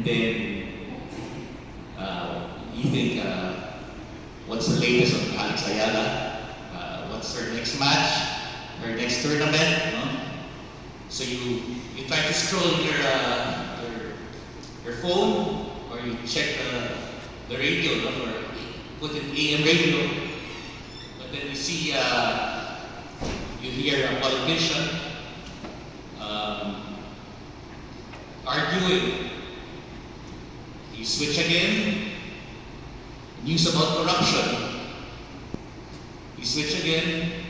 then you think, what's the latest of Alex Ayala? What's her next match? Her next tournament? No? So you try to scroll your phone, or you check the radio, no? Or put in AM radio. But then you see, you hear a politician arguing. You switch again, news about corruption. You switch again,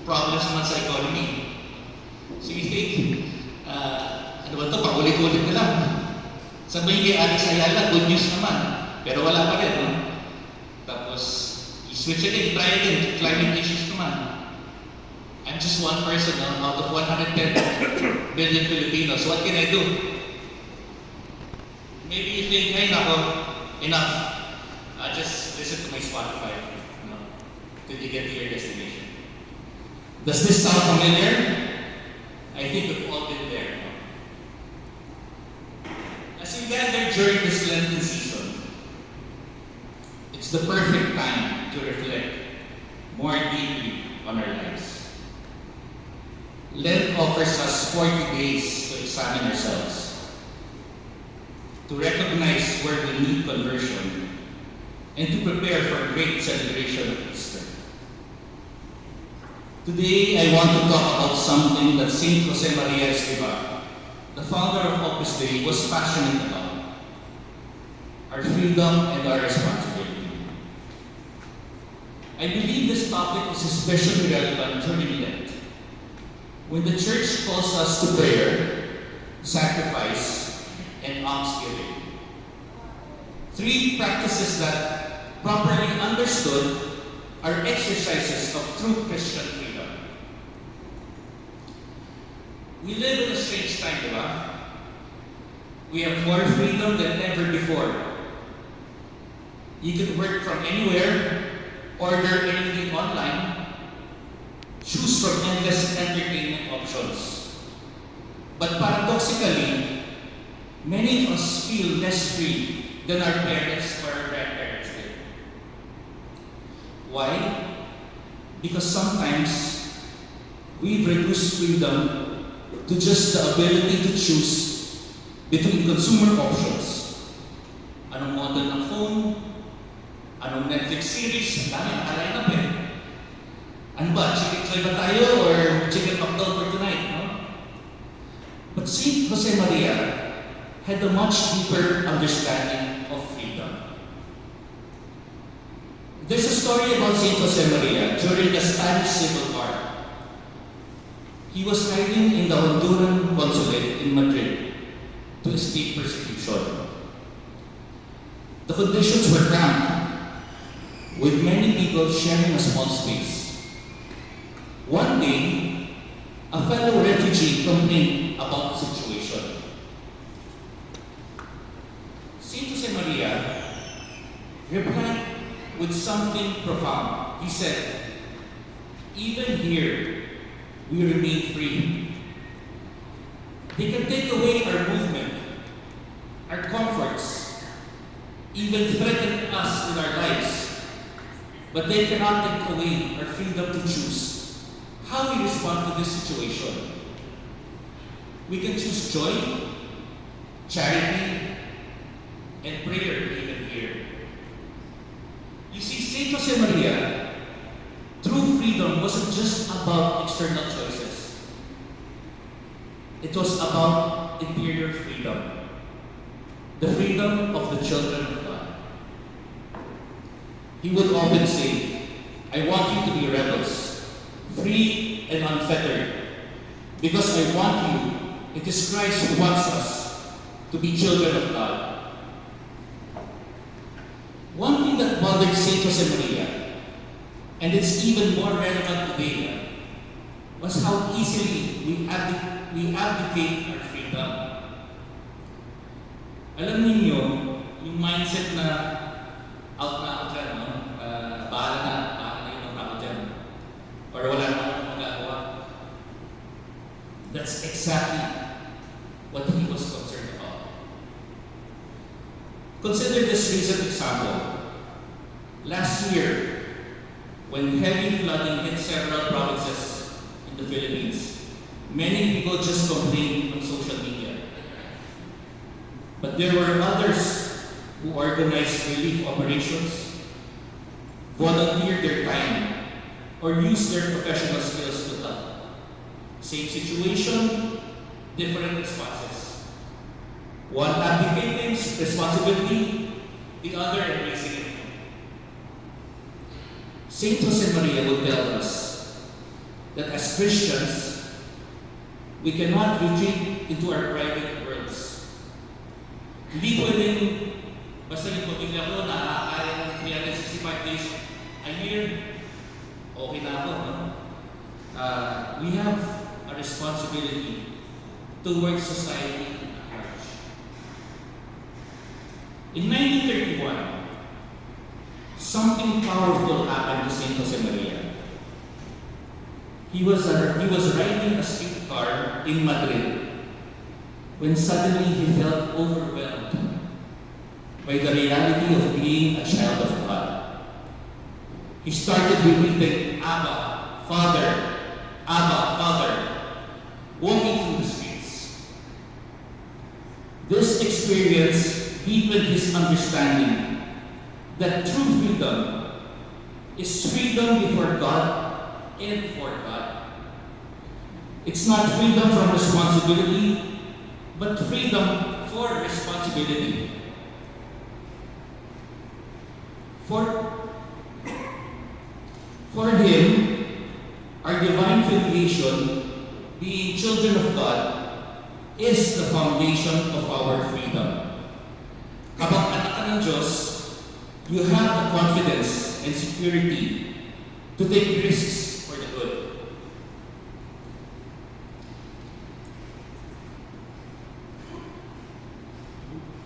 problems naman sa economy. So you think, ano ba ito, paulit-ulit na lang. Sabihin kay Alex Ayala, good news naman. Pero wala pa rin, no? Tapos, you switch again, try again, climate issues naman. I'm just one person, no? Out of 110 billion Filipinos. What can I do? Maybe you think, hey, nako, enough. Just listen to my Spotify, no? Till you get to your destination. Does this sound familiar? I think we've all been there, no? As we gather during this Lenten season, it's the perfect time to reflect more deeply on our lives. Lent offers us 40 days to examine ourselves, to recognize where we need conversion, and to prepare for a great celebration of Easter. Today, I want to talk about something that Saint Josemaria Escrivá, the founder of Opus Dei, was passionate about: our freedom and our responsibility. I believe this topic is especially relevant during Lent, when the Church calls us to prayer, sacrifice, and almsgiving. Three practices that, properly understood, are exercises of true Christian freedom. We live in a strange time, di ba? We have more freedom than ever before. You can work from anywhere, order anything online, choose from endless entertainment options. But paradoxically, many of us feel less free than our parents or our grandparents did. Why? Because sometimes we've reduced freedom to just the ability to choose between consumer options. Anong model ng phone? Anong Netflix series? Ang dami, nakaline up eh. Ano ba? Chicken Joy ba tayo or Chicken McDonald for tonight? No? But Saint Josemaria had a much deeper understanding of freedom. There's a story about Saint Josemaria during the Spanish Civil War. He was hiding in the Honduran consulate in Madrid to escape persecution. The conditions were cramped, with many people sharing a small space. One day, a fellow refugee complained about the situation. Saint Josemaria replied with something profound. He said, "Even here, we remain free. They can take away our movement, our comforts, even threaten us with our lives, but they cannot take away our freedom to choose how we respond to this situation. We can choose joy, charity, and prayer even here." You see, Saint Josemaria, true freedom wasn't just about external choices. It was about interior freedom. The freedom of the children of God. He would often say, "I want you to be rebels, free and unfettered, because I want you, it is Christ who wants us to be children of God." One thing that bothered Saint Josemaria, and it's even more relevant today, was how easily we abdicate our freedom. Alam ninyo, yung mindset na out dyan, no? Bahala na yung tao dyan. Or wala na akong magagawa. That's exactly what he was concerned about. Consider this recent example. Last year, when heavy flooding hit several provinces in the Philippines, many people just complained on social media. But there were others who organized relief operations, volunteered their time, or used their professional skills to help. Same situation, different responses. One abdicating responsibility, the other embracing it. Saint Josemaria would tell us that as Christians, we cannot retreat into our private worlds. Hindi pwedeng basta yung pamilya ko nakakaya ng 365 days a year, okay na ako. No? We have a responsibility towards society at large. In 1931, something powerful happened to Saint Josemaria. He was riding a streetcar in Madrid when suddenly he felt overwhelmed by the reality of being a child of God. He started repeating, Abba, Father, walking through the streets. This experience deepened his understanding that true freedom is freedom before God and for God. It's not freedom from responsibility, but freedom for responsibility. For him, our divine filiation, being children of God, is the foundation of our freedom. Kapag anak ka ng Diyos, you have the confidence and security to take risks for the good.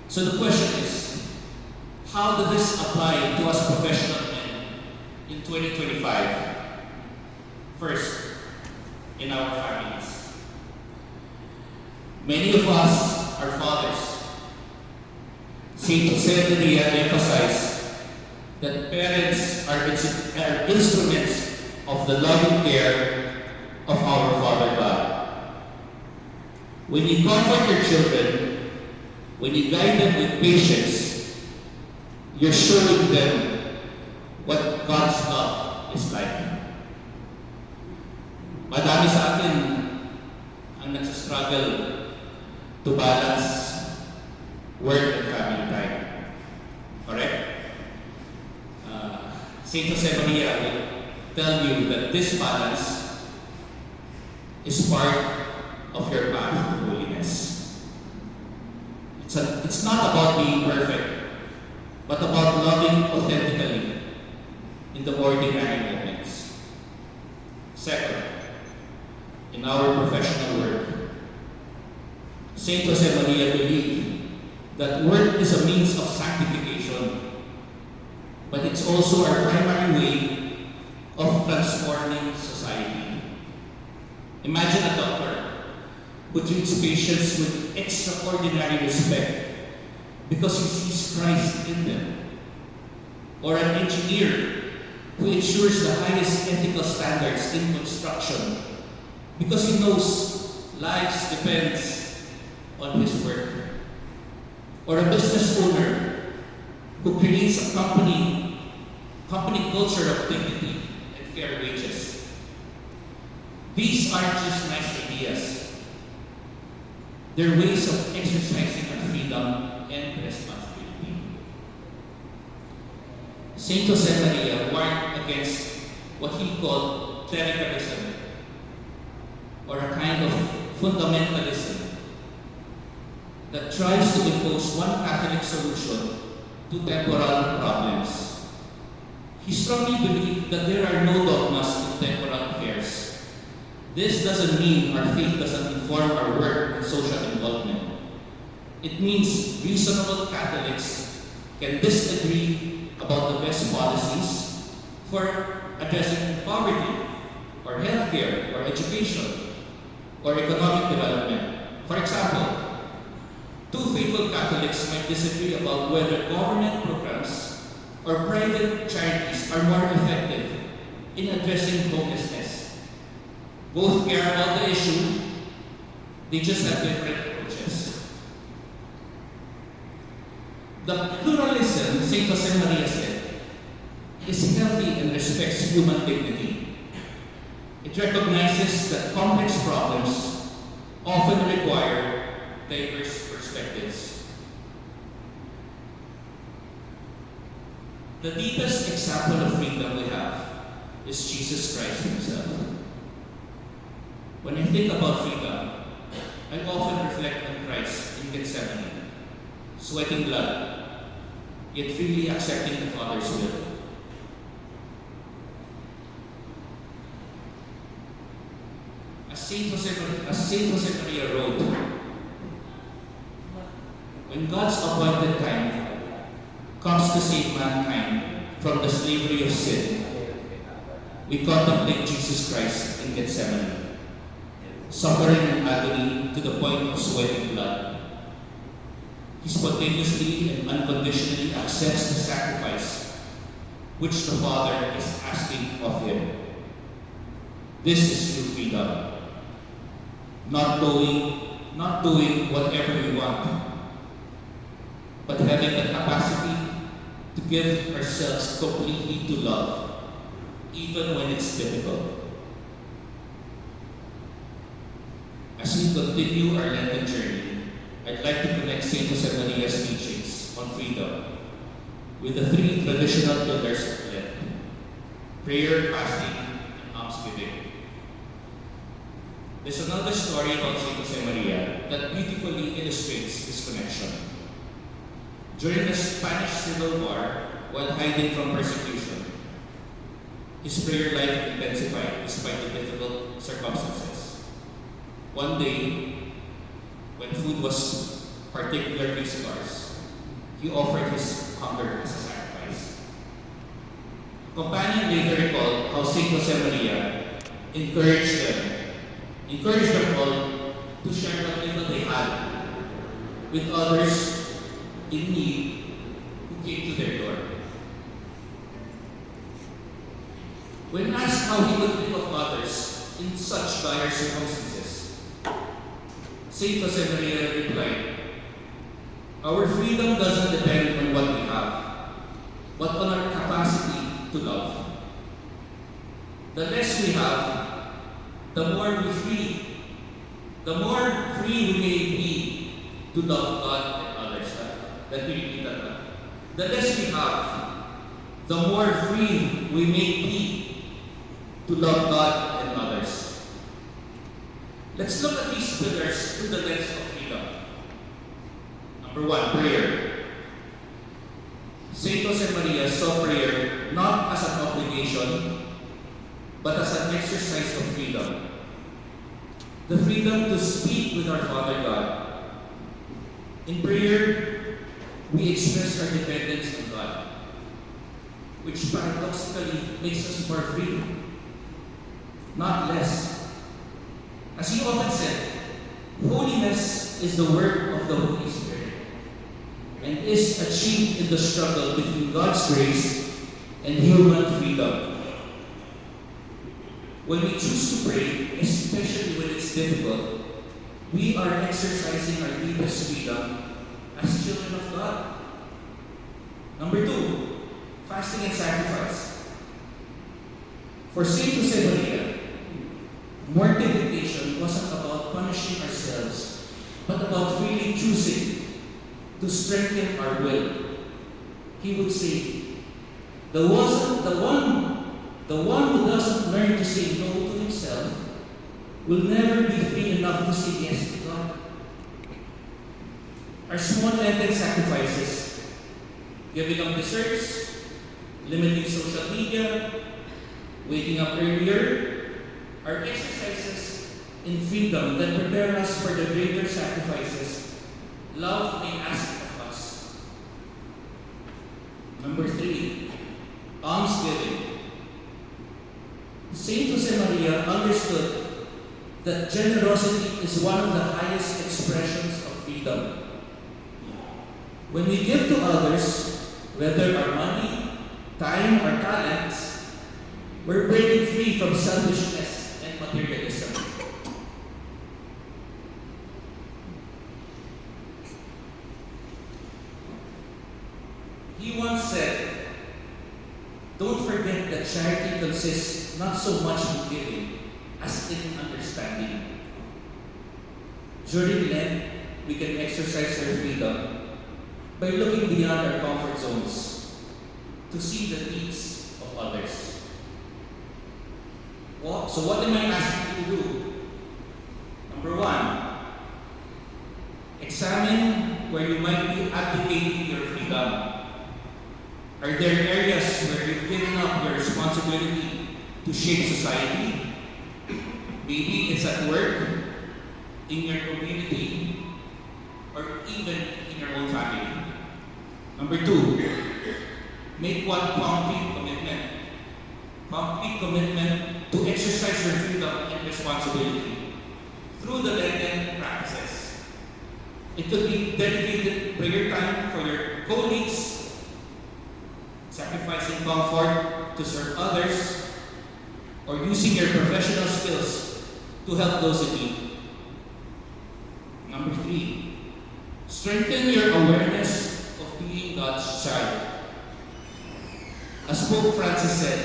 So the question is, how does this apply to us professional men in 2025? First, in our families. Many of us are fathers. Saint Josemaria emphasized that parents are instruments of the loving care of our Father God. When you comfort your children, when you guide them with patience, you're showing them what God's love is like. Madami sa atin ang nagsastruggle to balance work and family time. Correct? Saint Josemaria will tell you that this balance is part of your path to holiness. It's not about being perfect, but about loving authentically in the ordinary moments. Second, in our professional work, Saint Josemaria believed that work is a means of sanctification, but it's also our primary way of transforming society. Imagine a doctor who treats patients with extraordinary respect because he sees Christ in them, or an engineer who ensures the highest ethical standards in construction because he knows lives depends on his work, or a business owner who creates a company culture of dignity and fair wages. These aren't just nice ideas. They're ways of exercising our freedom and responsibility. Saint Josemaria warned against what he called clericalism, or a kind of fundamentalism that tries to impose one Catholic solution to temporal problems. He strongly believed that there are no dogmas in temporal affairs. This doesn't mean our faith doesn't inform our work and social involvement. It means reasonable Catholics can disagree about the best policies for addressing poverty, or healthcare, or education, or economic development. For example, two faithful faithful Catholics might disagree about whether government programs or private charities are more effective in addressing homelessness. Both care about the issue, they just have different approaches. The pluralism, St. Josemaria said, is healthy and respects human dignity. It recognizes that complex problems often require diverse perspectives. The deepest example of freedom we have is Jesus Christ himself. When I think about freedom, I often reflect on Christ in Gethsemane, sweating blood, yet freely accepting the Father's will. As Saint Josemaria wrote, when God's appointed time comes to save mankind from the slavery of sin, we contemplate Jesus Christ in Gethsemane, suffering in agony to the point of sweating blood. He spontaneously and unconditionally accepts the sacrifice which the Father is asking of him. This is true freedom. Not doing whatever we want, but having the capacity to give ourselves completely to love, even when it's difficult. As we continue our Lenten journey, I'd like to connect St. Josemaria's teachings on freedom with the three traditional pillars of Lent: prayer, fasting, and almsgiving. There's another story about St. Josemaria that beautifully illustrates this connection. During the Spanish Civil War, while hiding from persecution, his prayer life intensified despite the difficult circumstances. One day, when food was particularly scarce, he offered his hunger as a sacrifice. A companion later recalled how St. Josemaria encouraged them all to share the little they had with others in need who came to their door. When asked how he would think of others in such dire circumstances, St. Josemaria replied, "Our freedom doesn't depend on what we have, but on our capacity to love. The less we have, the more free we may be to love God and others." Let me repeat that. The less we have, the more free we may be to love God and others. Let's look at these pillars through the lens of freedom. Number one, prayer. St. Josemaria saw prayer not as an obligation, but as an exercise of freedom. The freedom to speak with our Father God. In prayer, we express our dependence on God, which paradoxically makes us more free, not less. As he often said, holiness is the work of the Holy Spirit and is achieved in the struggle between God's grace and human freedom. When we choose to pray, especially when it's difficult, we are exercising our deepest freedom as children of God. Number two, fasting and sacrifice. For St. Josemaria, mortification wasn't about punishing ourselves, but about freely choosing to strengthen our will. He would say, the one who doesn't learn to say no to himself will never be free enough to say yes to God. Our small Lenten sacrifices, giving up desserts, limiting social media, waking up earlier, are exercises in freedom that prepare us for the greater sacrifices love may ask of us. Number three, almsgiving. St. Josemaria understood that generosity is one of the highest expressions of freedom. When we give to others, whether our money, time, or talents, we're breaking free from selfishness and materialism. He once said, "Don't forget that charity consists not so much in giving as in understanding." During Lent, we can exercise our freedom by looking beyond our comfort zones to see the needs of others. So what am I asking you to do? Number one, examine where you might be abdicating your freedom. Are there areas where you've given up your responsibility to shape society? Maybe it's at work, in your community, or even in your own family. Number two, make one concrete commitment. Concrete commitment to exercise your freedom and responsibility through the Lenten practices. It could be dedicated prayer time for your colleagues, sacrificing comfort to serve others, or using your professional skills to help those in need. Number three, strengthen your awareness of being God's child. As Pope Francis said,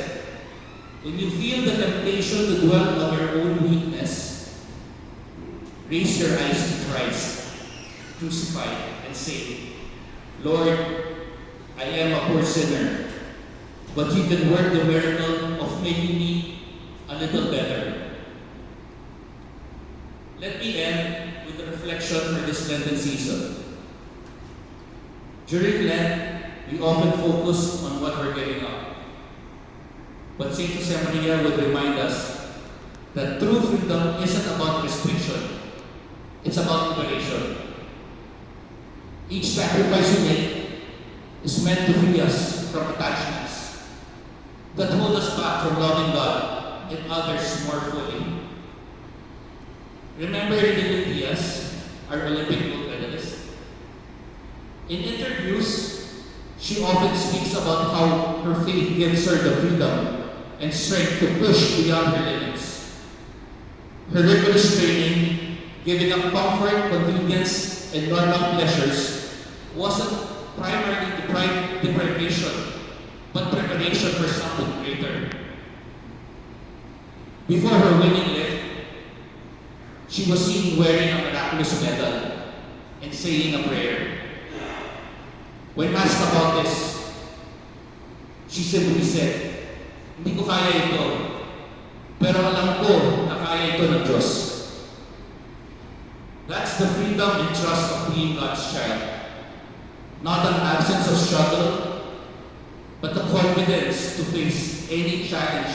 when you feel the temptation to dwell on your own weakness, raise your eyes to Christ, crucified, and say, "Lord, I am a poor sinner, but you can work the miracle of making me a little better." Let me end with a reflection for this Lenten season. During Lent, we often focus on what we're giving up. But St. Josemaria would remind us that true freedom isn't about restriction, it's about liberation. Each sacrifice we make is meant to free us from attachments that hold us back from loving God and others more fully. Remember Ridley Diaz, our Olympic gold medalist? In interviews, she often speaks about how her faith gives her the freedom and strength to push beyond her limits. Her rigorous training, giving up comfort, convenience, and normal pleasures, wasn't primarily deprivation, but preparation for something greater. Before her winning lift, she was seen wearing a miraculous medal and saying a prayer. When asked about this, she simply said, "Hindi ko kaya ito, pero alam ko na kaya ito ng Diyos." That's the freedom and trust of being God's child. Not an absence of struggle, but the confidence to face any challenge,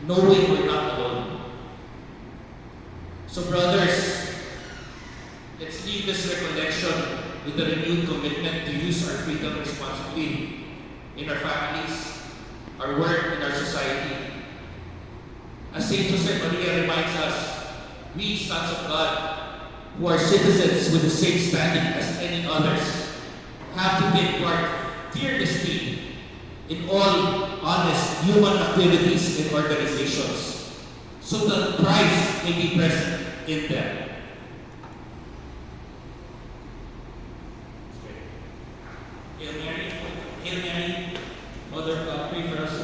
knowing we're not alone. So brothers, let's leave this recollection with a renewed commitment to use our freedom responsibly in our families, our work, and our society. As St. Josemaria reminds us, we sons of God, who are citizens with the same standing as any others, have to take part fearlessly in all honest human activities and organizations, so that Christ may be present in them. Hail Mary, Mother of God, pray for us